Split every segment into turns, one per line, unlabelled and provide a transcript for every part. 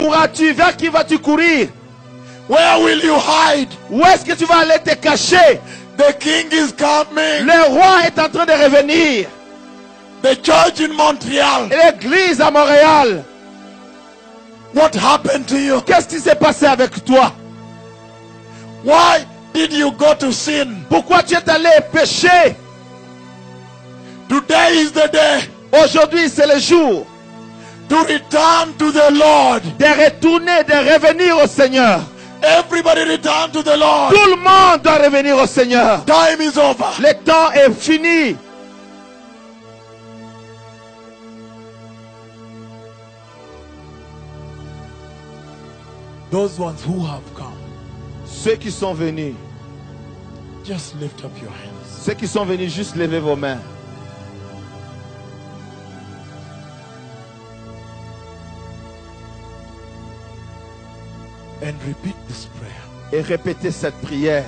courras-tu? Vers qui vas-tu courir?
Where will you hide?
Où est-ce que tu vas aller te cacher?
The king is coming.
Le roi est en train de revenir.
The church in Montreal.
L'église à Montréal.
What happened to you?
Qu'est-ce qui s'est passé avec toi?
Why did you go to sin?
Pourquoi tu es allé pécher?
Today is the day
Aujourd'hui, c'est le jour
to return to the Lord.
de retourner, de revenir au Seigneur.
Everybody return to the Lord.
Tout le monde doit revenir au Seigneur.
Time is over.
Le temps est fini.
Those ones who have come,
Ceux qui sont venus,
just lift up your hands.
ceux qui sont venus, juste levez vos mains.
And repeat this prayer.
Et répétez cette prière.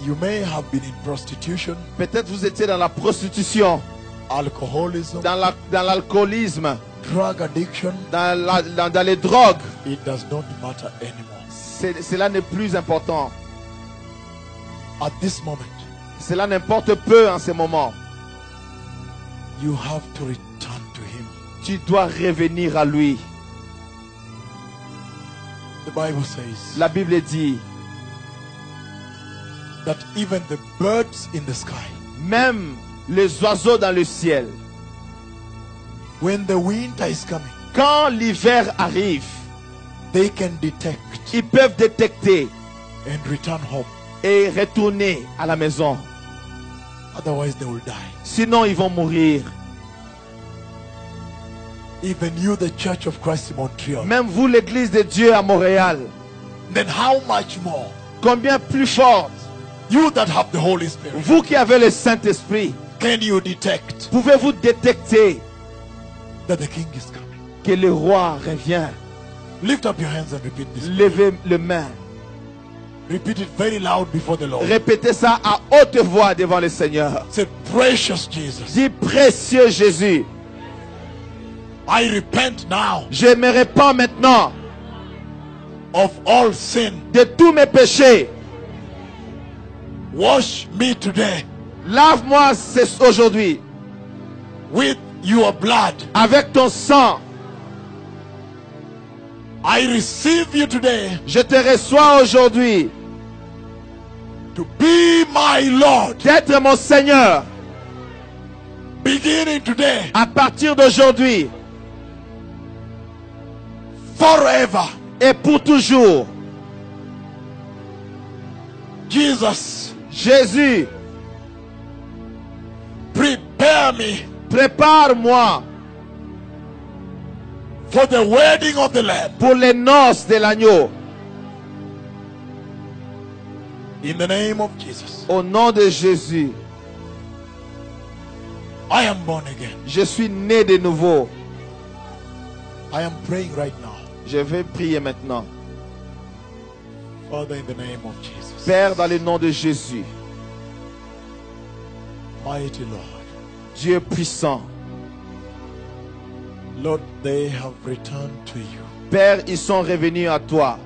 You may have been in prostitution,
Peut-être vous étiez dans la prostitution,
alcoholism,
dans l'alcoolisme,
drug addiction.
dans les drogues.
It does not matter anymore.
Cela n'est plus important.
At this moment,
Cela n'importe peu en ce moment.
you have to return to Him.
Tu dois revenir à lui.
The Bible says
La Bible dit,
that even the birds in the sky,
même les oiseaux dans le ciel,
when the winter is coming,
quand l'hiver arrive,
they can detect
ils peuvent détecter
and return home.
et retourner à la maison.
Otherwise, they will die.
Sinon, ils vont mourir.
Even you, the Church of Christ in Montreal,
Même vous, l'église de Dieu à Montréal,
then how much more
combien plus forte,
you that have the Holy Spirit,
vous qui avez le Saint-Esprit,
can you detect
pouvez-vous détecter
that the King is coming?
que le roi revient?
Lift up your hands and repeat this.
Levez les mains.
Repeat it very loud before the Lord.
Répétez ça à haute voix devant le Seigneur.
Say, precious Jesus,
Dis, précieux Jésus,
I repent now
je me répands maintenant
of all sin.
de tous mes péchés.
Wash me today
Lave-moi aujourd'hui
with your blood.
avec ton sang.
I receive you today
Je te reçois aujourd'hui
to be my Lord.
d'être mon Seigneur.
Beginning today,
À partir d'aujourd'hui
forever.
et pour toujours.
Jesus,
Jésus,
prepare me
prépare-moi
for the wedding of the Lamb.
pour les noces de l'agneau.
In the name of Jesus,
Au nom de Jésus,
I am born again.
je suis né de nouveau.
I am praying right now.
Je vais prier maintenant.
Father, in the name of Jesus,
Père, dans le nom de Jésus,
mighty Lord,
Dieu puissant.
Lord, they have returned to you.
Père, ils sont revenus à toi.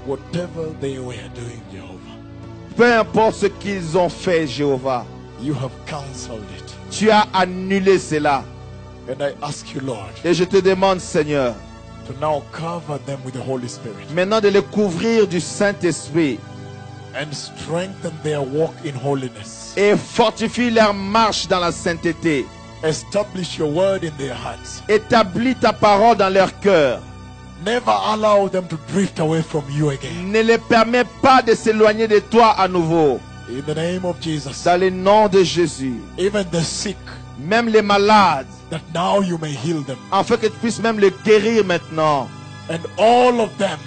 Whatever they were doing, Jehovah,
Peu importe ce qu'ils ont fait, Jéhovah,
you have cancelled it.
tu as annulé cela.
And I ask you, Lord,
Et je te demande, Seigneur,
to now cover them with the Holy Spirit
maintenant de les couvrir du Saint-Esprit
and strengthen their walk in holiness.
et fortifie leur marche dans la sainteté.
Establish your word in their hearts.
Établis ta parole dans leur cœur.
Never allow them to drift away from you again.
Ne les permets pas de s'éloigner de toi à nouveau.
In the name of Jesus,
Dans le nom de Jésus,
even the sick,
même les malades,
that now you may heal them.
afin que tu puisses même les guérir maintenant.
And all of them,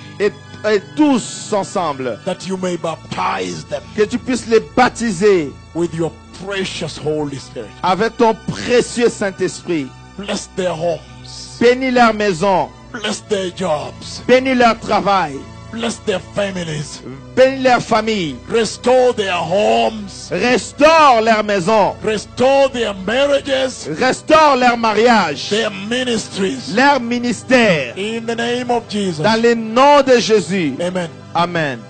Et tous ensemble,
that you may baptize them
que tu puisses les baptiser
with your precious Holy Spirit.
avec ton précieux Saint-Esprit.
Bless their homes.
Bénis leur maison,
Bless their jobs.
bénis leur travail,
Bless their families.
Bénis leurs familles.
Restore their homes.
Restaure leur maison.
Restore their marriages.
Restaure leur mariage.
Their ministries.
Leur ministère.
In the name of Jesus.
Dans le nom de Jésus.
Amen.
Amen.